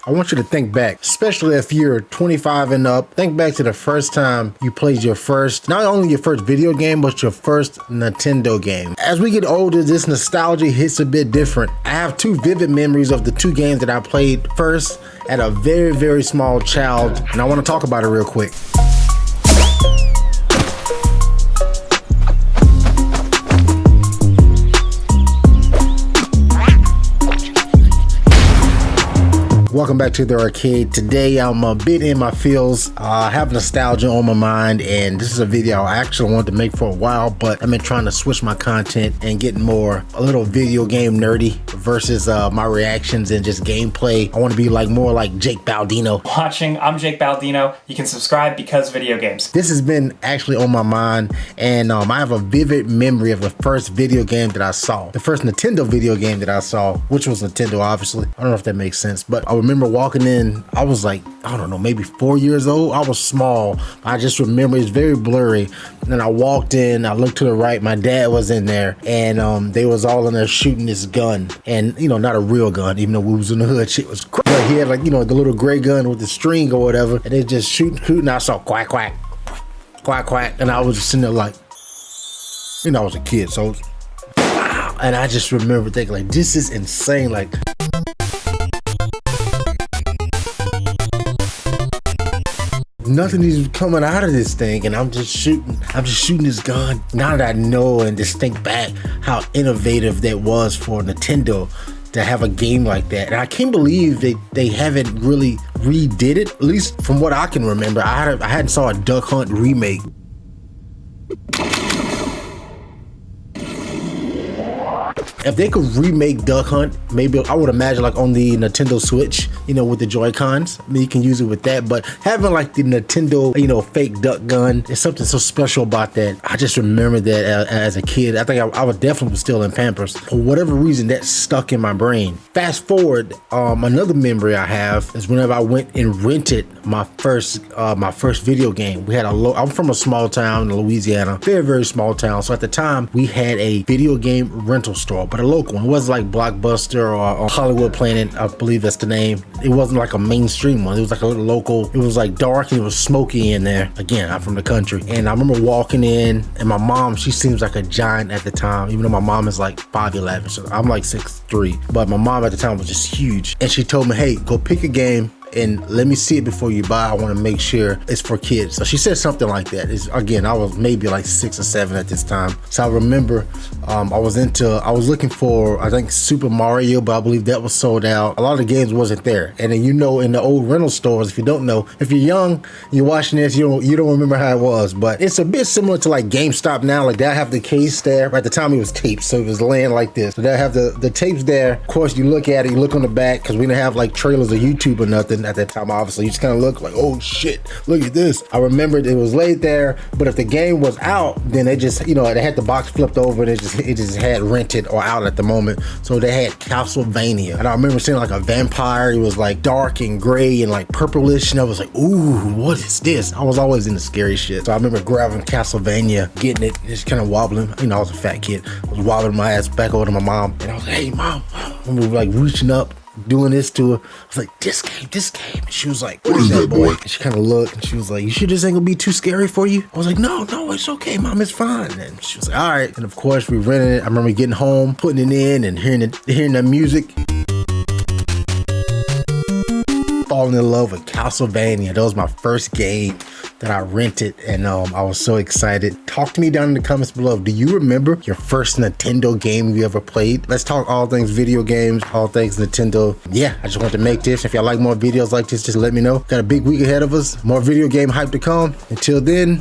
I want you to think back, especially if you're 25 and up. Think back to the first time you played your first, not only your first video game, but your first Nintendo game. As we get older, this nostalgia hits a bit different. I have two vivid memories of the two games that I played first at a very, very small child, and I want to talk about it real quick. Welcome back to the arcade. Today I'm a bit in my feels. I have nostalgia on my mind, and this is a video I actually wanted to make for a while, but I've been trying to switch my content and get more a little video game nerdy versus my reactions and just gameplay. I want to be like more like Jake Baldino. I'm Jake Baldino. You can subscribe because video games. This has been actually on my mind, and I have a vivid memory of the first video game that I saw. The first Nintendo video game that I saw, which was Nintendo, obviously. I don't know if that makes sense, but I remember walking in, I was like, I don't know, maybe 4 years old. I was small. I just remember it's very blurry. And then I walked in, I looked to the right, my dad was in there, and they was all in there shooting this gun. And, you know, not a real gun, even though we was in the hood, shit was crazy. But he had like, you know, the little gray gun with the string or whatever, and they just shooting, I saw quack, quack, quack, quack. And I was just sitting there like, you know, I was a kid, so, wow. And I just remember thinking like, this is insane. Like, nothing is coming out of this thing, and I'm just shooting this gun. Now that I know and just think back how innovative that was for Nintendo to have a game like that. And I can't believe they haven't really redid it, at least from what I can remember. I hadn't saw a Duck Hunt remake. If they could remake Duck Hunt, maybe I would imagine like on the Nintendo Switch, you know, with the Joy-Cons. I mean, you can use it with that, but having like the Nintendo, you know, fake duck gun, there's something so special about that. I just remember that as a kid. I think I was definitely still in Pampers. For whatever reason, that stuck in my brain. Fast forward, another memory I have is whenever I went and rented my first video game. We had I'm from a small town in Louisiana, very, very small town. So at the time, we had a video game rental store, but a local one. It wasn't like Blockbuster or Hollywood Planet, I believe that's the name. It wasn't like a mainstream one. It was like a little local. It was like dark and it was smoky in there. Again, I'm from the country. And I remember walking in, and my mom, she seems like a giant at the time, even though my mom is like 5'11", so I'm like 6'3". But my mom at the time was just huge. And she told me, hey, go pick a game and let me see it before you buy. I want to make sure it's for kids. So she said something like that. Again, I was maybe like 6 or 7 at this time. So I remember I was looking for, I think, Super Mario, but I believe that was sold out. A lot of the games wasn't there. And then, you know, in the old rental stores, if you don't know, if you're young, you're watching this, you don't remember how it was, but it's a bit similar to like GameStop now. Like, they'll have the case there. At the time it was tapes, so it was laying like this. So they'll have the tapes there. Of course, you look at it, you look on the back, because we didn't have like trailers or YouTube or nothing at that time. Obviously, you just kind of look like, oh shit, look at this. I remembered it was laid there, but if the game was out, then they just, you know, they had the box flipped over and it just had rented or out at the moment. So they had Castlevania, and I remember seeing like a vampire. It was like dark and gray and like purplish, and I was like, ooh, what is this? I was always into scary shit, so I remember grabbing Castlevania, getting it, just kind of wobbling. You know, I was a fat kid. I was wobbling my ass back over to my mom, and I was like, hey mom, and we were like reaching up, doing this to her. I was like, this game. And she was like, what is that, boy? And she kind of looked, and she was like, you sure this ain't gonna be too scary for you? I was like, no, it's okay, mom, it's fine. And she was like, all right. And of course, we rented it. I remember getting home, putting it in, and hearing the music. Falling in love with Castlevania. That was my first game that I rented, and I was so excited. Talk to me down in the comments below. Do you remember your first Nintendo game you ever played? Let's talk all things video games, all things Nintendo. Yeah, I just wanted to make this. If y'all like more videos like this, just let me know. Got a big week ahead of us. More video game hype to come. Until then,